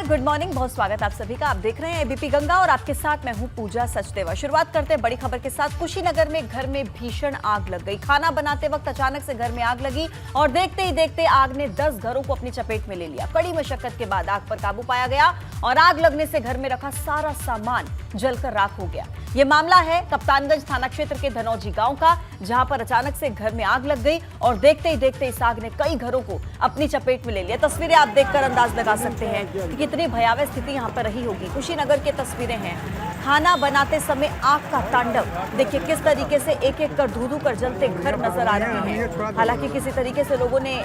Good morning, बहुत स्वागत आप सभी का। आप देख रहे हैं एबीपी गंगा और आपके साथ मैं हूं पूजा सचदेवा। शुरुआत करते हैं बड़ी खबर के साथ। कुशीनगर में घर में भीषण आग लग गई। खाना बनाते वक्त अचानक से घर में आग लगी और देखते ही देखते आग ने 10 घरों को अपनी चपेट में ले लिया। कड़ी मशक्कत के बाद आग पर काबू पाया गया और आग लगने से घर में रखा सारा सामान जलकर राख हो गया। ये मामला है कप्तानगंज थाना क्षेत्र के धनौजी गांव का, जहां पर अचानक से घर में आग लग गई और देखते ही देखते इस आग ने कई घरों को अपनी चपेट में ले लिया। तस्वीरें आप देखकर अंदाज लगा सकते हैं कि कितनी भयावह स्थिति यहां पर रही होगी। कुशीनगर की तस्वीरें हैं। खाना बनाते समय आग का तांडव देखिए, किस तरीके से एक एक कर धू कर जलते घर नजर आ रहे हैं। हालांकि किसी तरीके से लोगों ने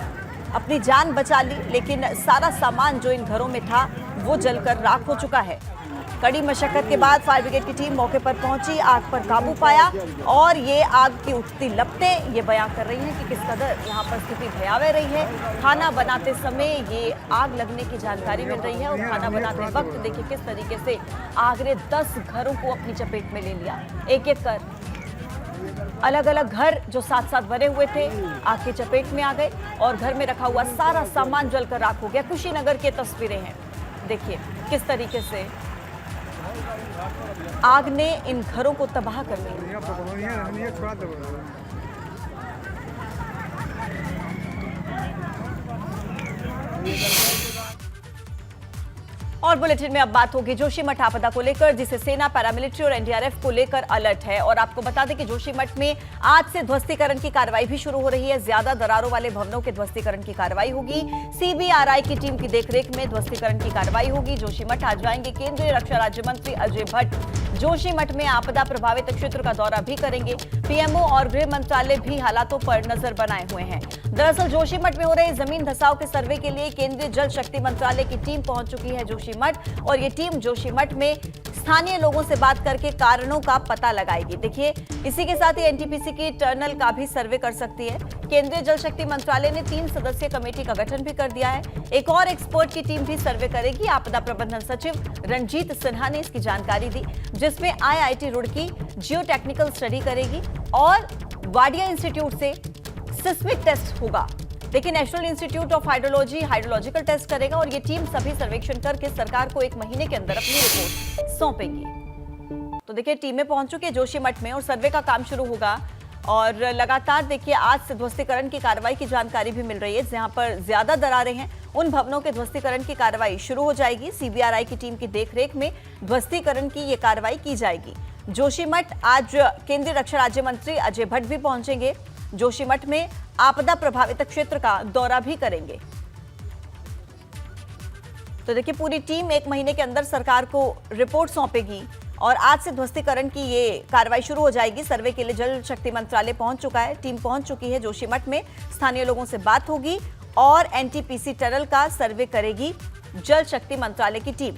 अपनी जान बचा ली, लेकिन सारा सामान जो इन घरों में था वो जलकर राख हो चुका है। कड़ी मशक्कत के बाद फायर ब्रिगेड की टीम मौके पर पहुंची, आग पर काबू पाया और ये आग की उठती लपटें ये बयां कर रही हैं कि किस कदर यहाँ पर स्थिति भयावह रही है। खाना बनाते समय ये आग लगने की जानकारी मिल रही है और खाना बनाते वक्त देखिए किस तरीके से आग ने 10 घरों को अपनी चपेट में ले लिया। एक एक कर अलग अलग घर जो साथ साथ बने हुए थे आग की चपेट में आ गए और घर में रखा हुआ सारा सामान जलकर राख हो गया। कुशीनगर की तस्वीरें हैं, देखिए किस तरीके से आग ने इन घरों को तबाह कर दिया। और बुलेटिन में अब बात होगी जोशीमठ आपदा को लेकर, जिसे सेना, पैरामिलिट्री और एनडीआरएफ को लेकर अलर्ट है। और आपको बता दें कि जोशीमठ में आज से ध्वस्तीकरण की कार्रवाई भी शुरू हो रही है। ज्यादा दरारों वाले भवनों के ध्वस्तीकरण की कार्रवाई होगी। सीबीआरआई की टीम की देखरेख में ध्वस्तीकरण की कार्रवाई होगी। जोशीमठ आज जाएंगे केंद्रीय रक्षा राज्य मंत्री अजय भट्ट। जोशीमठ में आपदा प्रभावित क्षेत्र का दौरा भी करेंगे। पीएमओ और गृह मंत्रालय भी हालातों पर नजर बनाए हुए हैं। दरअसल जोशीमठ में हो रहे जमीन धंसाव के सर्वे के लिए केंद्रीय जल शक्ति मंत्रालय की टीम पहुंच चुकी है जोशीमठ और ये टीम जोशीमठ में स्थानीय लोगों से बात करके कारणों का पता लगाएगी। देखिए, इसी के साथ ही एनटीपीसी की टनल का भी सर्वे कर सकती है। केंद्रीय जल शक्ति मंत्रालय ने 3 सदस्यीय कमेटी का गठन भी कर दिया है। एक और एक्सपर्ट की टीम भी सर्वे करेगी। आपदा प्रबंधन सचिव रणजीत सिन्हा ने इसकी जानकारी दी, जिसमें IIT Roorkee geo technical study करेगी और वाडिया इंस्टीट्यूट से सिस्मिक टेस्ट होगा। लेकिन national institute of hydrology hydrological test करेगा और ये टीम सभी सर्वेक्षण करके सरकार को 1 महीने के अंदर अपनी रिपोर्ट सौंपेगी। तो देखिए, टीमें पहुंच चुकी है जोशीमठ में और सर्वे का काम शुरू होगा। और लगातार देखिए आज से ध्वस्तीकरण की कार्रवाई की जानकारी भी मिल रही है। जहां पर ज्यादा दरारें हैं उन भवनों के ध्वस्तीकरण की कार्रवाई शुरू हो जाएगी। सीबीआरआई की टीम की देखरेख में ध्वस्तीकरण की ये कार्रवाई की जाएगी। जोशीमठ आज केंद्रीय रक्षा राज्य मंत्री अजय भट्ट भी पहुंचेंगे। जोशीमठ में आपदा प्रभावित क्षेत्र का दौरा भी करेंगे। तो देखिए, पूरी टीम 1 महीने के अंदर सरकार को रिपोर्ट सौंपेगी और आज से ध्वस्तीकरण की ये कार्रवाई शुरू हो जाएगी। सर्वे के लिए जल शक्ति मंत्रालय पहुंच चुका है, टीम पहुंच चुकी है जोशीमठ में। स्थानीय लोगों से बात होगी और एनटीपीसी टनल का सर्वे करेगी जल शक्ति मंत्रालय की टीम।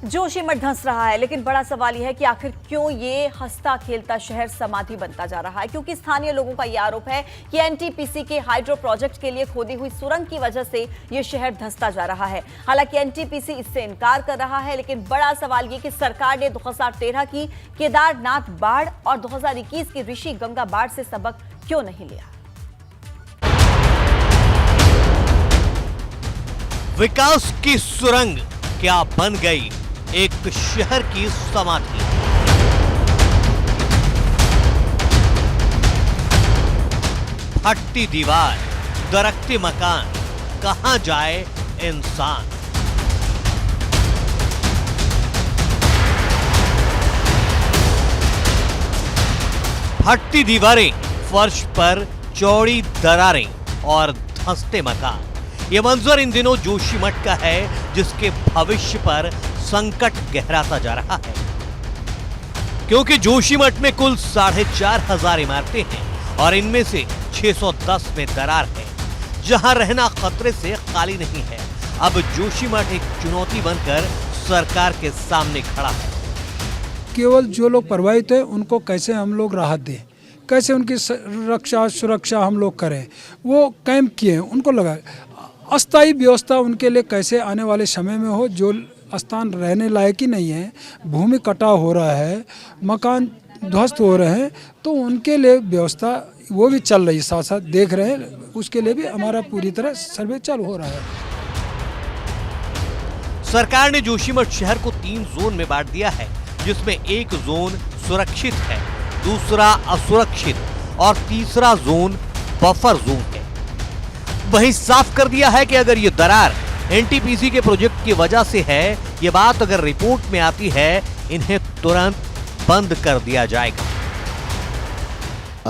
जोशीमठ धंस रहा है, लेकिन बड़ा सवाल यह है कि आखिर क्यों ये हंसता खेलता शहर समाधि बनता जा रहा है। क्योंकि स्थानीय लोगों का यह आरोप है कि एनटीपीसी के हाइड्रो प्रोजेक्ट के लिए खोदी हुई सुरंग की वजह से ये शहर धंसता जा रहा है। हालांकि एनटीपीसी इससे इनकार कर रहा है, लेकिन बड़ा सवाल ये कि सरकार ने 2013 की केदारनाथ बाढ़ और 2021 की ऋषि गंगा बाढ़ से सबक क्यों नहीं लिया। विकास की सुरंग क्या बन गई एक शहर की समाधि। फटती दीवार, दरकते मकान, कहां जाए इंसान। फटती दीवारें, फर्श पर चौड़ी दरारें और धंसते मकान, ये मंजर इन दिनों जोशीमठ का है, जिसके भविष्य पर संकट गहराता जा रहा है। क्योंकि जोशीमठ में कुल 4500 इमारतें हैं और इनमें से 610 में दरार है, जहां रहना खतरे से खाली नहीं है। अब जोशीमठ एक चुनौती बनकर सरकार के सामने खड़ा है। केवल जो लोग प्रभावित हैं उनको कैसे हम लोग राहत दें, कैसे उनकी रक्षा सुरक्षा हम लोग करें। वो कैंप किए हैं, उनको लगा अस्थायी व्यवस्था उनके लिए कैसे आने वाले समय में हो। जो स्थान रहने लायक ही नहीं है, भूमि कटाव हो रहा है, मकान ध्वस्त हो रहे हैं, तो उनके लिए व्यवस्था वो भी चल रही है, साथ साथ देख रहे हैं, उसके लिए भी हमारा पूरी तरह सर्वे चालू हो रहा है। सरकार ने जोशीमठ शहर को 3 जोन में बांट दिया है, जिसमें एक जोन सुरक्षित है, दूसरा असुरक्षित और तीसरा जोन बफर जोन है। वहीं साफ कर दिया है कि अगर ये दरार एनटीपीसी के प्रोजेक्ट की वजह से है, ये बात अगर रिपोर्ट में आती है, इन्हें तुरंत बंद कर दिया जाएगा।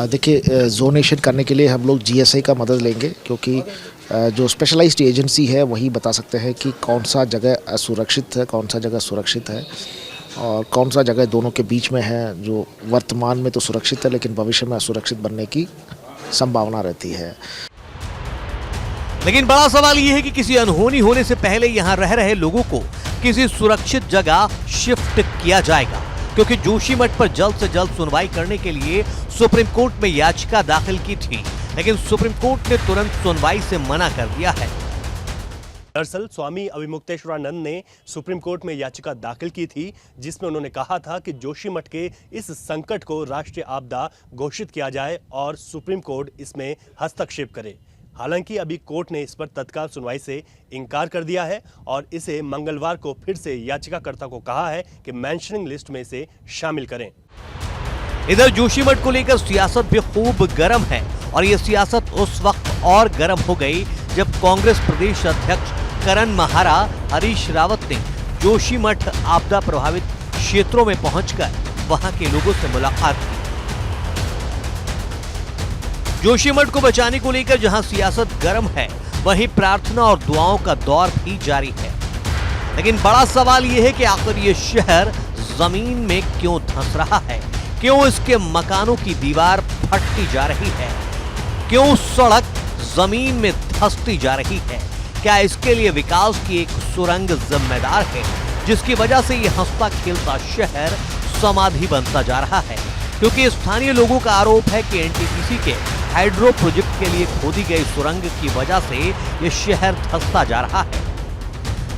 देखिए, जोनेशन करने के लिए हम लोग जीएसआई का मदद लेंगे, क्योंकि जो स्पेशलाइज्ड एजेंसी है वही बता सकते हैं कि कौन सा जगह असुरक्षित है, कौन सा जगह सुरक्षित है और कौन सा जगह दोनों के बीच में है, जो वर्तमान में तो सुरक्षित है लेकिन भविष्य में असुरक्षित बनने की संभावना रहती है। लेकिन बड़ा सवाल यह है कि किसी अनहोनी होने से पहले यहां रह रहे लोगों को किसी सुरक्षित जगह शिफ्ट किया जाएगा, क्योंकि जोशीमठ पर जल्द से जल्द सुनवाई करने के लिए सुप्रीम कोर्ट में याचिका दाखिल की थी, लेकिन सुप्रीम कोर्ट ने तुरंत सुनवाई से मना कर दिया है। दरअसल स्वामी अभिमुक्तेश्वरानंद ने सुप्रीम कोर्ट में याचिका दाखिल की थी, जिसमें उन्होंने कहा था कि जोशीमठ के इस संकट को राष्ट्रीय आपदा घोषित किया जाए और सुप्रीम कोर्ट इसमें हस्तक्षेप करे। हालांकि अभी कोर्ट ने इस पर तत्काल सुनवाई से इनकार कर दिया है और इसे मंगलवार को फिर से याचिकाकर्ता को कहा है कि मेंशनिंग लिस्ट में इसे शामिल करें। इधर जोशीमठ को लेकर सियासत भी खूब गर्म है और ये सियासत उस वक्त और गर्म हो गई जब कांग्रेस प्रदेश अध्यक्ष करण महारा हरीश रावत ने जोशीमठ आपदा प्रभावित क्षेत्रों में पहुंचकर वहां के लोगों से मुलाकात की। जोशीमठ को बचाने को लेकर जहां सियासत गर्म है, वहीं प्रार्थना और दुआओं का दौर भी जारी है। लेकिन बड़ा सवाल यह है कि आखिर ये शहर जमीन में क्यों धंस रहा है, क्यों इसके मकानों की दीवार फटती जा रही है, क्यों सड़क जमीन में धंसती जा रही है। क्या इसके लिए विकास की एक सुरंग जिम्मेदार है, जिसकी वजह से यह हंसता खेलता शहर समाधि बनता जा रहा है? क्योंकि स्थानीय लोगों का आरोप है कि एनटीपीसी के हाइड्रो प्रोजेक्ट के लिए खोदी गई सुरंग की वजह से यह शहर धंसता जा रहा है।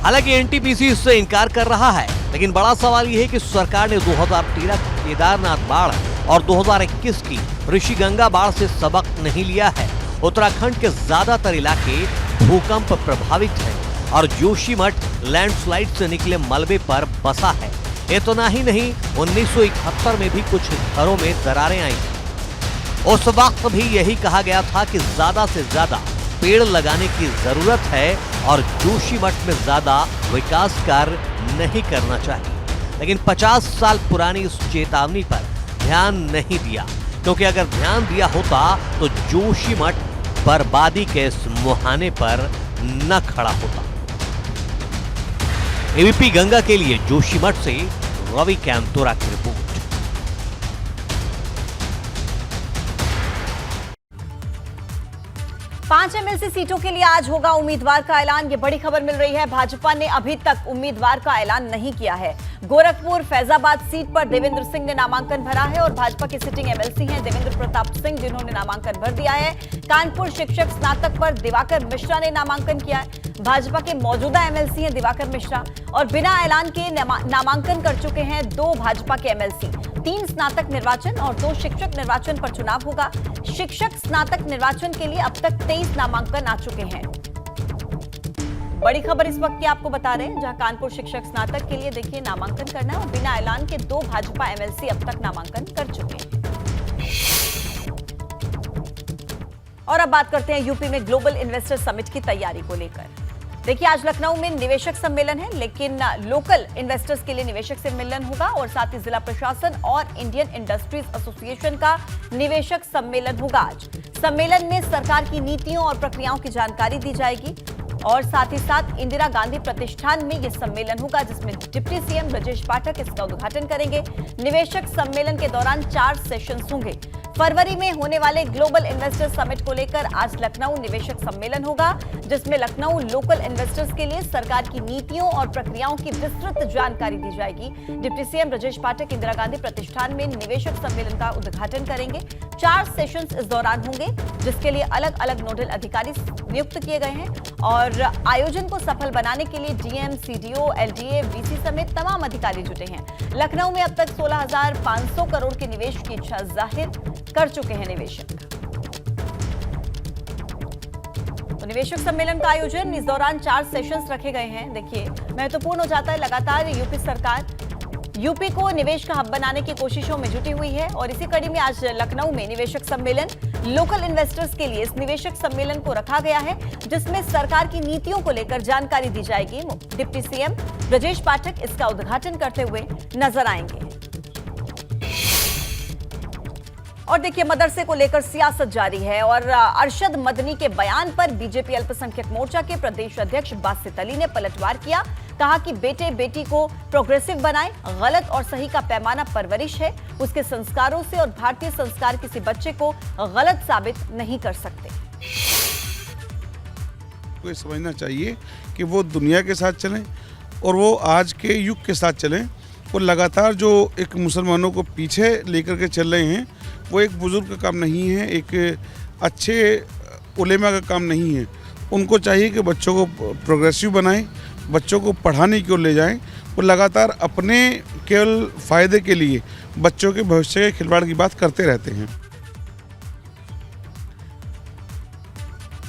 हालांकि एनटीपीसी इससे इनकार कर रहा है, लेकिन बड़ा सवाल यह है कि सरकार ने 2013 की केदारनाथ बाढ़ और 2021 की ऋषिगंगा बाढ़ से सबक नहीं लिया है। उत्तराखंड के ज्यादातर इलाके भूकंप प्रभावित हैं और जोशीमठ लैंडस्लाइड से निकले मलबे पर बसा है। इतना ही नहीं, 1971 में भी कुछ घरों में दरारें आई। उस वक्त भी यही कहा गया था कि ज्यादा से ज्यादा पेड़ लगाने की जरूरत है और जोशीमठ में ज्यादा विकास कार्य नहीं करना चाहिए। लेकिन 50 साल पुरानी इस चेतावनी पर ध्यान नहीं दिया, क्योंकि अगर ध्यान दिया होता तो जोशीमठ बर्बादी के इस मुहाने पर न खड़ा होता। एबीपी गंगा के लिए जोशीमठ से रवि कैंतोरा की रिपोर्ट। 5 एमएलसी सीटों के लिए आज होगा उम्मीदवार का ऐलान। ये बड़ी खबर मिल रही है। भाजपा ने अभी तक उम्मीदवार का ऐलान नहीं किया है। गोरखपुर फैजाबाद सीट पर देवेंद्र सिंह ने नामांकन भरा है और भाजपा के सिटिंग एमएलसी हैं देवेंद्र प्रताप सिंह, जिन्होंने नामांकन भर दिया है। कानपुर शिक्षक स्नातक पर दिवाकर मिश्रा ने नामांकन किया है। भाजपा के मौजूदा एमएलसी हैं दिवाकर मिश्रा और बिना ऐलान के नामांकन कर चुके हैं 2 भाजपा के एमएलसी। 3 स्नातक निर्वाचन और 2 शिक्षक निर्वाचन पर चुनाव होगा। शिक्षक स्नातक निर्वाचन के लिए अब तक 23 नामांकन आ चुके हैं। बड़ी खबर इस वक्त की आपको बता रहे हैं, जहां कानपुर शिक्षक स्नातक के लिए देखिए नामांकन करना है और बिना ऐलान के 2 भाजपा एमएलसी अब तक नामांकन कर चुके हैं। और अब बात करते हैं यूपी में ग्लोबल इन्वेस्टर समिट की तैयारी को लेकर। देखिए, आज लखनऊ में निवेशक सम्मेलन है, लेकिन लोकल इन्वेस्टर्स के लिए निवेशक सम्मेलन होगा और साथ ही जिला प्रशासन और इंडियन इंडस्ट्रीज एसोसिएशन का निवेशक सम्मेलन होगा। आज सम्मेलन में सरकार की नीतियों और प्रक्रियाओं की जानकारी दी जाएगी और साथ ही साथ इंदिरा गांधी प्रतिष्ठान में यह सम्मेलन होगा, जिसमें डिप्टी सीएम ब्रजेश पाठक इसका उद्घाटन करेंगे। निवेशक सम्मेलन के दौरान 4 सेशंस होंगे। फरवरी में होने वाले ग्लोबल इन्वेस्टर समिट को लेकर आज लखनऊ निवेशक सम्मेलन होगा, जिसमें लखनऊ लोकल इन्वेस्टर्स के लिए सरकार की नीतियों और प्रक्रियाओं की विस्तृत जानकारी दी जाएगी। डिप्टी सीएम ब्रजेश पाठक इंदिरा गांधी प्रतिष्ठान में निवेशक सम्मेलन का उद्घाटन करेंगे। 4 सेशंस इस दौरान होंगे, जिसके लिए अलग अलग नोडल अधिकारी नियुक्त किए गए हैं और आयोजन को सफल बनाने के लिए डीएम, सीडीओ, एलडीए, वीसी समेत तमाम अधिकारी जुटे हैं। लखनऊ में अब तक 16,500 करोड़ के निवेश की इच्छा जाहिर कर चुके हैं निवेशक। तो निवेशक सम्मेलन का आयोजन, इस दौरान 4 सेशंस रखे गए हैं। देखिए, महत्वपूर्ण हो जाता है, लगातार यूपी सरकार यूपी को निवेश का हब बनाने की कोशिशों में जुटी हुई है और इसी कड़ी में आज लखनऊ में निवेशक सम्मेलन, लोकल इन्वेस्टर्स के लिए इस निवेशक सम्मेलन को रखा गया है, जिसमें सरकार की नीतियों को लेकर जानकारी दी जाएगी। डिप्टी सीएम ब्रजेश पाठक इसका उद्घाटन करते हुए नजर आएंगे। और देखिए, मदरसे को लेकर सियासत जारी है और अरशद मदनी के बयान पर बीजेपी अल्पसंख्यक मोर्चा के प्रदेश अध्यक्ष बासित अली ने पलटवार किया। कहा कि बेटे बेटी को प्रोग्रेसिव बनाएं, गलत और सही का पैमाना परवरिश है, उसके संस्कारों से, और भारतीय संस्कार किसी बच्चे को गलत साबित नहीं कर सकते। को समझना चाहिए कि वो दुनिया के साथ चलें और वो आज के युग के साथ चलें। वो लगातार जो एक मुसलमानों को पीछे लेकर के चल रहे हैं, वो एक बुजुर्ग का काम नहीं है, एक अच्छे उलेमा का काम नहीं है। उनको चाहिए कि बच्चों को प्रोग्रेसिव बनाएं, बच्चों को पढ़ाने की ओर ले जाएं। वो लगातार अपने केवल फ़ायदे के लिए बच्चों के भविष्य के खिलवाड़ की बात करते रहते हैं।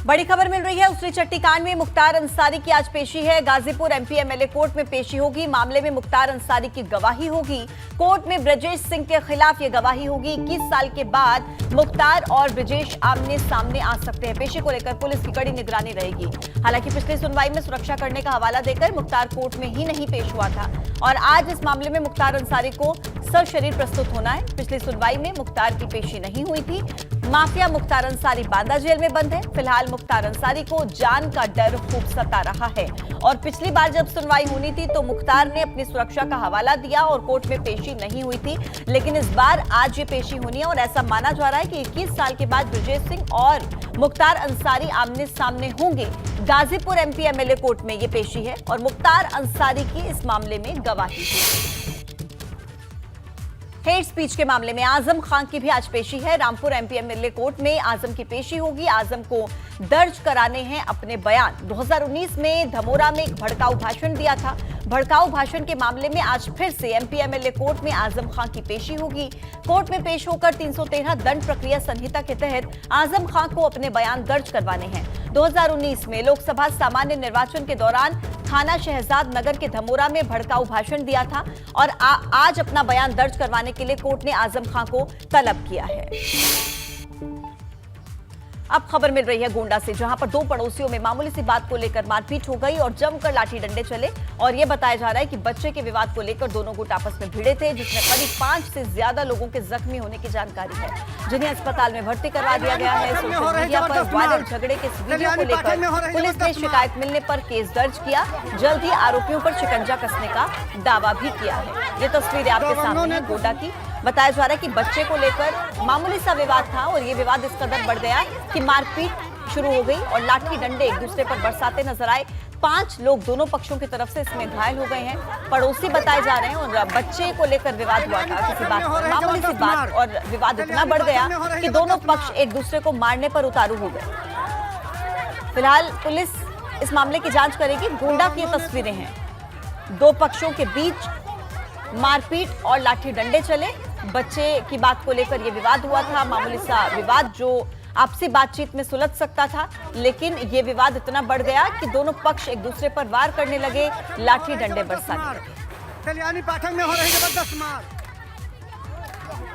बड़ी खबर मिल रही है, उसरी चट्टी कांड में मुख्तार अंसारी की आज पेशी है। गाजीपुर एमपी एमएलए कोर्ट में पेशी होगी। मामले में मुख्तार अंसारी की गवाही होगी। कोर्ट में ब्रजेश सिंह के खिलाफ ये गवाही होगी। 21 साल के बाद मुख्तार और ब्रजेश आमने सामने आ सकते हैं। पेशी को लेकर पुलिस की कड़ी निगरानी रहेगी। हालांकि पिछली सुनवाई में सुरक्षा करने का हवाला देकर मुख्तार कोर्ट में ही नहीं पेश हुआ था और आज इस मामले में मुख्तार अंसारी को सशरीर प्रस्तुत होना है। पिछली सुनवाई में मुख्तार की पेशी नहीं हुई थी। माफिया मुख्तार अंसारी बांदा जेल में बंद है। फिलहाल मुख्तार अंसारी को जान का डर खूब सता रहा है और पिछली बार जब सुनवाई होनी थी तो मुख्तार ने अपनी सुरक्षा का हवाला दिया और कोर्ट में पेशी नहीं हुई थी, लेकिन इस बार आज ये पेशी होनी है और ऐसा माना जा रहा है कि 21 साल के बाद ब्रजेश सिंह और मुख्तार अंसारी आमने सामने होंगे। गाजीपुर एमपी एमएलए कोर्ट में ये पेशी है और मुख्तार अंसारी की इस मामले में गवाही है। हेट स्पीच के मामले में आजम खान की भी आज पेशी है। रामपुर एमपी एमएलए कोर्ट में आजम की पेशी होगी। आजम को दर्ज कराने हैं अपने बयान। 2019 में धमोरा में एक भड़काऊ भाषण दिया था। भड़काऊ भाषण के मामले में आज फिर से एमपी एमएलए कोर्ट में आजम खान की पेशी होगी। कोर्ट में पेश होकर 313 दंड प्रक्रिया संहिता के तहत आजम खान को अपने बयान दर्ज करवाने हैं। 2019 में लोकसभा सामान्य निर्वाचन के दौरान थाना शहजाद नगर के धमोरा में भड़काऊ भाषण दिया था और आज अपना बयान दर्ज करवाने के लिए कोर्ट ने आजम खान को तलब किया है। अब खबर मिल रही है गोंडा से, जहां पर 2 पड़ोसियों में मामूली सी बात को लेकर मारपीट हो गई और जमकर लाठी डंडे चले और यह बताया जा रहा है कि बच्चे के विवाद को लेकर दोनों गुट आपस में भिड़े थे, जिसमें करीब 5 से ज्यादा लोगों के जख्मी होने की जानकारी है, जिन्हें अस्पताल में भर्ती करवा दिया गया है। सोशल मीडिया पर वायरल झगड़े के इस वीडियो को लेकर पुलिस ने शिकायत मिलने पर केस दर्ज किया। जल्द ही आरोपियों पर शिकंजा कसने का दावा भी किया है। ये तस्वीरें आपके सामने है गोंडा की। बताया जा रहा है कि बच्चे को लेकर मामूली सा विवाद था और ये विवाद इस कदर बढ़ गया कि मारपीट शुरू हो गई और लाठी डंडे एक दूसरे पर बरसाते नजर आए। 5 लोग दोनों पक्षों की तरफ से इसमें घायल हो गए हैं। पड़ोसी बताए जा रहे हैं और बच्चे को लेकर विवाद हुआ था किसी बात पर, मामूली सी बात, और विवाद इतना बढ़ गया कि दोनों पक्ष एक दूसरे को मारने पर उतारू हो गए। फिलहाल पुलिस इस मामले की जांच करेगी। गोंडा की तस्वीरें हैं, 2 पक्षों के बीच मारपीट और लाठी डंडे चले। बच्चे की बात को लेकर यह विवाद हुआ था, मामूली सा विवाद जो आपसी बातचीत में सुलझ सकता था, लेकिन यह विवाद इतना बढ़ गया कि दोनों पक्ष एक दूसरे पर वार करने लगे, लाठी डंडे बरसाने लगे। पाठक में हो रही जबरदस्त मार।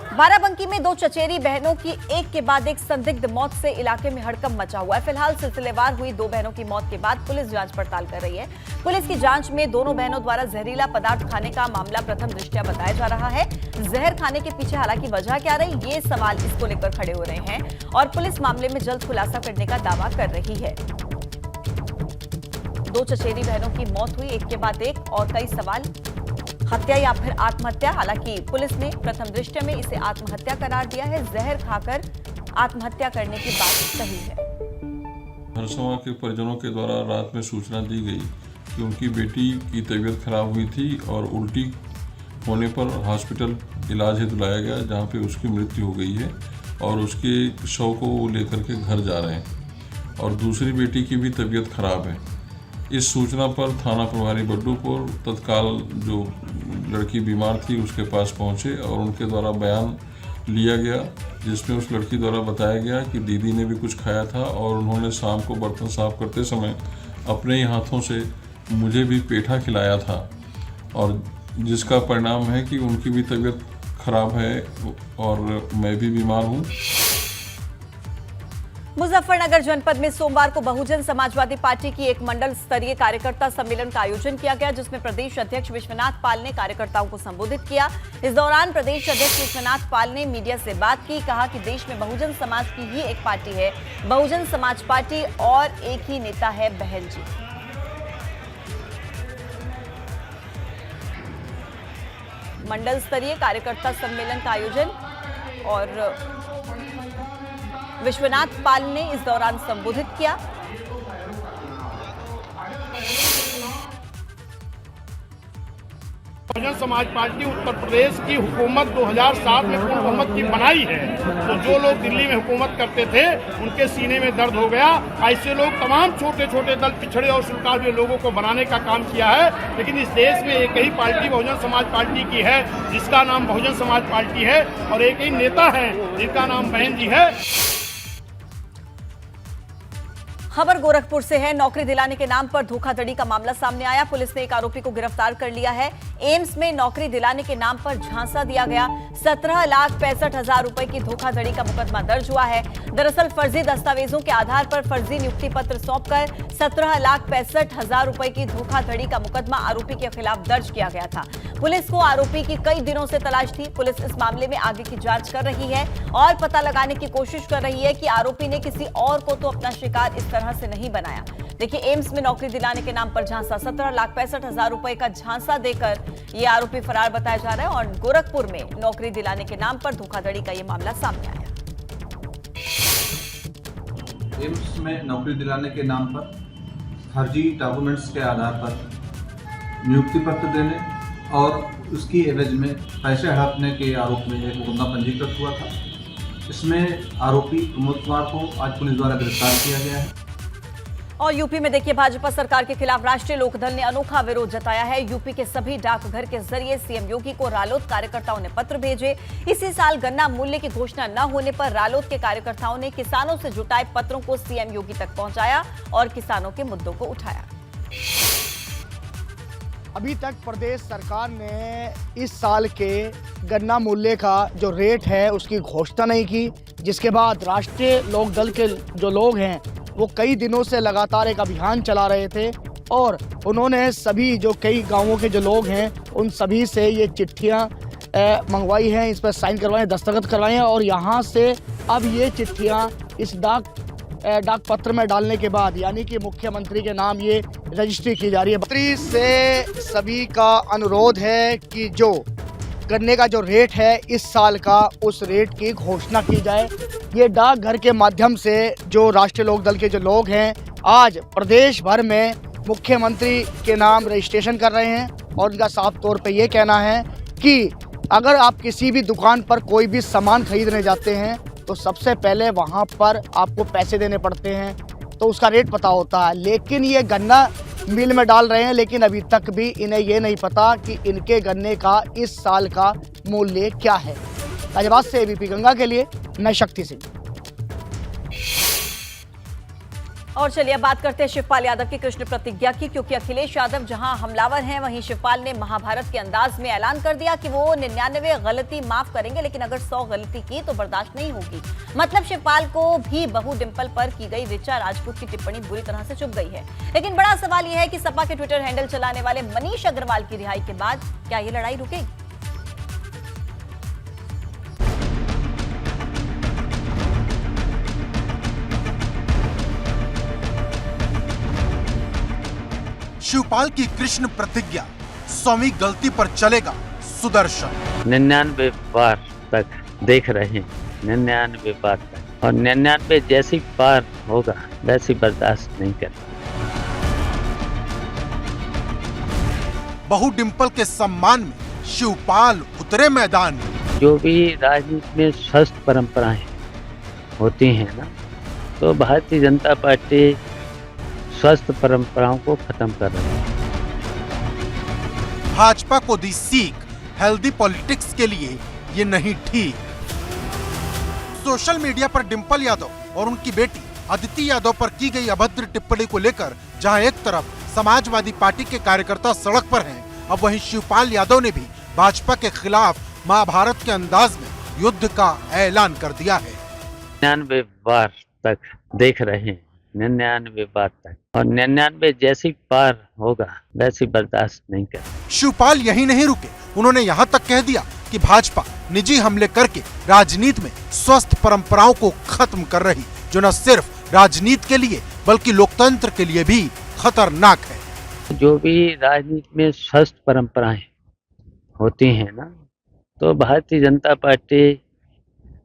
बाराबंकी में 2 चचेरी बहनों की एक के बाद एक संदिग्ध मौत से इलाके में हड़कंप मचा हुआ है। फिलहाल सिलसिलेवार हुई 2 बहनों की मौत के बाद पुलिस जांच पड़ताल कर रही है। पुलिस की जांच में दोनों बहनों द्वारा जहरीला पदार्थ खाने का मामला प्रथम दृष्टया बताया जा रहा है। जहर खाने के पीछे हालांकि वजह क्या रही, ये सवाल इसको लेकर खड़े हो रहे हैं और पुलिस मामले में जल्द खुलासा करने का दावा कर रही है। 2 चचेरी बहनों की मौत हुई, एक के बाद एक, और कई सवाल, हत्या या फिर आत्महत्या। हालांकि पुलिस ने प्रथम दृष्टया में इसे आत्महत्या करार दिया है। जहर खाकर आत्महत्या करने की बात सही है। हरसोवा के परिजनों के द्वारा रात में सूचना दी गई कि उनकी बेटी की तबीयत खराब हुई थी और उल्टी होने पर हॉस्पिटल इलाज हेतु लाया गया, जहां पे उसकी मृत्यु हो गई है और उसके शव को लेकर के घर जा रहे हैं। और दूसरी बेटी की भी तबीयत खराब है। इस सूचना पर थाना प्रभारी बड्डूपुर तत्काल जो लड़की बीमार थी उसके पास पहुंचे और उनके द्वारा बयान लिया गया, जिसमें उस लड़की द्वारा बताया गया कि दीदी ने भी कुछ खाया था और उन्होंने शाम को बर्तन साफ करते समय अपने ही हाथों से मुझे भी पेठा खिलाया था, और जिसका परिणाम है कि उनकी भी तबीयत खराब है और मैं भी बीमार हूँ। मुजफ्फरनगर जनपद में सोमवार को बहुजन समाजवादी पार्टी की एक मंडल स्तरीय कार्यकर्ता सम्मेलन का आयोजन किया गया, जिसमें प्रदेश अध्यक्ष विश्वनाथ पाल ने कार्यकर्ताओं को संबोधित किया। इस दौरान प्रदेश अध्यक्ष विश्वनाथ पाल ने मीडिया से बात की, कहा कि देश में बहुजन समाज की ही एक पार्टी है, बहुजन समाज पार्टी, और एक ही नेता है बहन जी। मंडल स्तरीय कार्यकर्ता सम्मेलन का आयोजन और विश्वनाथ पाल ने इस दौरान संबोधित किया। बहुजन समाज पार्टी उत्तर प्रदेश की हुकूमत 2007 में पूर्ण बहुमत की बनाई है, तो जो लोग दिल्ली में हुकूमत करते थे उनके सीने में दर्द हो गया। ऐसे लोग तमाम छोटे छोटे दल, पिछड़े और स्वीकार हुए लोगों को बनाने का काम किया है, लेकिन इस देश में एक ही पार्टी बहुजन समाज पार्टी की है, जिसका नाम बहुजन समाज पार्टी है, और एक ही नेता है जिनका नाम बहन जी है। खबर गोरखपुर से है। नौकरी दिलाने के नाम पर धोखाधड़ी का मामला सामने आया। पुलिस ने एक आरोपी को गिरफ्तार कर लिया है। एम्स में नौकरी दिलाने के नाम पर झांसा दिया गया। 17,65,000 रुपए की धोखाधड़ी का मुकदमा दर्ज हुआ है। दरअसल फर्जी दस्तावेजों के आधार पर फर्जी नियुक्ति पत्र सौंपकर 17,65,000 रुपए की धोखाधड़ी का मुकदमा आरोपी के खिलाफ दर्ज किया गया था। पुलिस को आरोपी की कई दिनों से तलाश थी। पुलिस इस मामले में आगे की जांच कर रही है और पता लगाने की कोशिश कर रही है कि आरोपी ने किसी और को तो अपना शिकार इस तरह से नहीं बनाया। देखिए, एम्स में नौकरी दिलाने के नाम पर झांसा, 17,65,000 रुपए का झांसा देकर ये आरोपी फरार बताया जा रहा है और गोरखपुर में नौकरी दिलाने के नाम पर धोखाधड़ी का ये मामला सामने आया। एम्स में नौकरी दिलाने के नाम पर फर्जी डॉक्यूमेंट्स के आधार पर नियुक्ति पत्र देने और उसकी एवज में पैसे हड़पने के आरोप में एक मुकदमा पंजीकृत हुआ था। इसमें आरोपी प्रमोद कुमार को आज पुलिस द्वारा गिरफ्तार किया गया है। और यूपी में देखिए, भाजपा सरकार के खिलाफ राष्ट्रीय लोकदल ने अनोखा विरोध जताया है। यूपी के सभी डाकघर के जरिए सीएम योगी को रालोद कार्यकर्ताओं ने पत्र भेजे। इसी साल गन्ना मूल्य की घोषणा न होने पर रालोद के कार्यकर्ताओं ने किसानों से जुटाए पत्रों को सीएम योगी तक पहुंचाया और किसानों के मुद्दों को उठाया। अभी तक प्रदेश सरकार ने इस साल के गन्ना मूल्य का जो रेट है उसकी घोषणा नहीं की, जिसके बाद राष्ट्रीय लोकदल के जो लोग हैं वो कई दिनों से लगातार एक अभियान चला रहे थे और उन्होंने सभी जो कई गांवों के जो लोग हैं उन सभी से ये चिट्ठियां मंगवाई हैं, इस पर साइन करवाए, दस्तखत करवाए हैं और यहाँ से अब ये चिट्ठियां इस डाक पत्र में डालने के बाद यानी कि मुख्यमंत्री के नाम ये रजिस्ट्री की जा रही है। मंत्री से सभी का अनुरोध है कि जो गन्ने का जो रेट है इस साल का, उस रेट की घोषणा की जाए। ये डाकघर के माध्यम से जो राष्ट्रीय लोकदल के जो लोग हैं आज प्रदेश भर में मुख्यमंत्री के नाम रजिस्ट्रेशन कर रहे हैं और उनका साफ तौर पे ये कहना है कि अगर आप किसी भी दुकान पर कोई भी सामान खरीदने जाते हैं तो सबसे पहले वहाँ पर आपको पैसे देने पड़ते हैं, तो उसका रेट पता होता है। लेकिन ये गन्ना मिल में डाल रहे हैं, लेकिन अभी तक भी इन्हें ये नहीं पता कि इनके गन्ने का इस साल का मूल्य क्या है। गाजियाबाद से एबीपी गंगा के लिए मैं शक्ति सिंह। और चलिए अब बात करते हैं शिवपाल यादव की कृष्ण प्रतिज्ञा की, क्योंकि अखिलेश यादव जहां हमलावर हैं वहीं शिवपाल ने महाभारत के अंदाज में ऐलान कर दिया कि वो 99 गलती माफ करेंगे, लेकिन अगर 100 गलती की तो बर्दाश्त नहीं होगी। मतलब शिवपाल को भी बहू डिंपल पर की गई ऋचा राजपूत की टिप्पणी बुरी तरह से चुभ गई है। लेकिन बड़ा सवाल यह है कि सपा के ट्विटर हैंडल चलाने वाले मनीष अग्रवाल की रिहाई के बाद क्या ये लड़ाई रुकेगी? शिवपाल की कृष्ण प्रतिज्ञा, 100वीं गलती पर चलेगा सुदर्शन। 99 बार तक देख रहे हैं, 99 बार तक, और 99 जैसी बार होगा वैसी बर्दाश्त नहीं कर। बहू डिंपल के सम्मान में शिवपाल उतरे मैदान में। जो भी राजनीति में स्वस्थ परंपराएं होती हैं ना, तो भारतीय जनता पार्टी स्वस्थ परंपराओं को खत्म कर रही है। भाजपा को दी सीख हेल्दी पॉलिटिक्स के लिए ये नहीं ठीक। सोशल मीडिया पर डिंपल यादव और उनकी बेटी अदिति यादव पर की गई अभद्र टिप्पणी को लेकर जहां एक तरफ समाजवादी पार्टी के कार्यकर्ता सड़क पर हैं, अब वहीं शिवपाल यादव ने भी भाजपा के खिलाफ महाभारत के अंदाज में युद्ध का ऐलान कर दिया है। 99 बार तक देख रहे हैं, 99 बार तक, और 99 जैसी पार होगा वैसी बर्दाश्त नहीं कर। शिवपाल यही नहीं रुके, उन्होंने यहाँ तक कह दिया कि भाजपा निजी हमले करके राजनीति में स्वस्थ परंपराओं को खत्म कर रही, जो न सिर्फ राजनीति के लिए बल्कि लोकतंत्र के लिए भी खतरनाक है। जो भी राजनीति में स्वस्थ परंपराएं होती हैं ना, तो भारतीय जनता पार्टी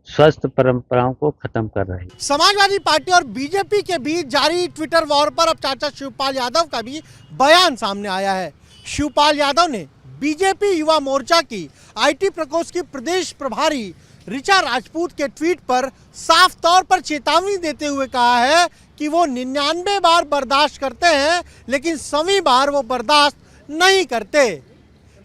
स्वस्थ परंपराओं को खत्म कर रही है। समाजवादी पार्टी और बीजेपी के बीच जारी ट्विटर वॉर पर अब चाचा शिवपाल यादव का भी बयान सामने आया है। शिवपाल यादव ने बीजेपी युवा मोर्चा की आईटी प्रकोष्ठ की प्रदेश प्रभारी ऋचा राजपूत के ट्वीट पर साफ तौर पर चेतावनी देते हुए कहा है कि वो 99 बार बर्दाश्त करते हैं, लेकिन 100वीं बार वो बर्दाश्त नहीं करते।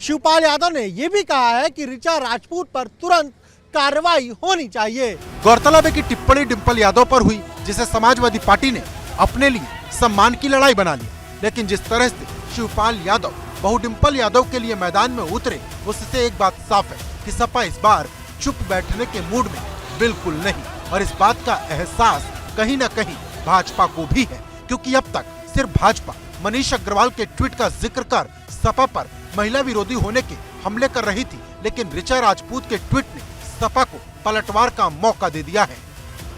शिवपाल यादव ने ये भी कहा है कि ऋचा राजपूत पर तुरंत कार्रवाई होनी चाहिए। गौरतलब है कि टिप्पणी डिंपल यादव पर हुई, जिसे समाजवादी पार्टी ने अपने लिए सम्मान की लड़ाई बना ली, लेकिन जिस तरह से शिवपाल यादव बहु डिंपल यादव के लिए मैदान में उतरे, उससे एक बात साफ है कि सपा इस बार चुप बैठने के मूड में बिल्कुल नहीं, और इस बात का एहसास कहीं न कहीं भाजपा को भी है, क्योंकि अब तक सिर्फ भाजपा मनीष अग्रवाल के ट्वीट का जिक्र कर सपा पर महिला विरोधी होने के हमले कर रही थी, लेकिन ऋचा राजपूत के ट्वीट ने सपा को पलटवार का मौका दे दिया है।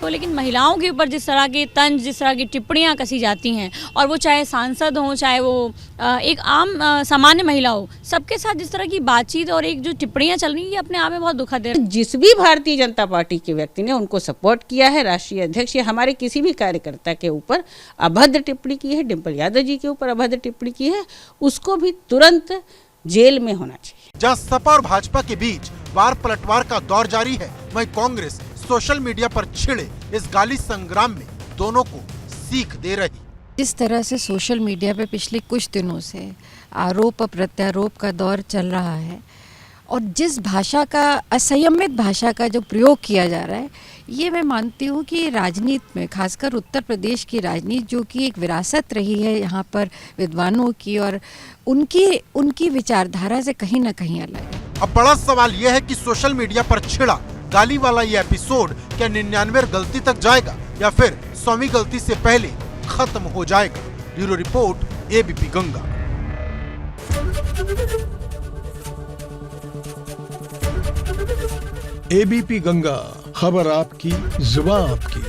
तो लेकिन महिलाओं के ऊपर जिस तरह के तंज, जिस तरह की टिप्पणियां कसी जाती हैं, और वो चाहे सांसद हो, चाहे वो एक आम सामान्य महिला हो, सबके साथ जिस तरह की बातचीत और एक जो टिप्पणियां चल रही है, ये अपने आप में बहुत दुखद है। जिस भी भारतीय जनता पार्टी के व्यक्ति ने उनको सपोर्ट किया है, राष्ट्रीय अध्यक्ष या हमारे किसी भी कार्यकर्ता के ऊपर अभद्र टिप्पणी की है, डिंपल यादव जी के ऊपर अभद्र टिप्पणी की है, उसको भी तुरंत जेल में होना चाहिए। जहां सपा और भाजपा के बीच वार पलटवार का दौर जारी है, वहीं कांग्रेस सोशल मीडिया पर छिड़े इस गाली संग्राम में दोनों को सीख दे रही। जिस तरह से सोशल मीडिया पे पिछले कुछ दिनों से आरोप प्रत्यारोप का दौर चल रहा है, और जिस भाषा का, असंयमित भाषा का जो प्रयोग किया जा रहा है, ये मैं मानती हूँ कि राजनीति में, खासकर उत्तर प्रदेश की राजनीति जो कि एक विरासत रही है यहाँ पर विद्वानों की, और उनकी विचारधारा से कहीं ना कहीं अलग है। अब बड़ा सवाल यह है कि सोशल मीडिया पर छिड़ा गाली वाला ये एपिसोड क्या 99 गलती तक जाएगा या फिर 100वीं गलती से पहले खत्म हो जाएगा। Bureau report, ABP Ganga. ABP Ganga, खबर आपकी, जुबान आपकी।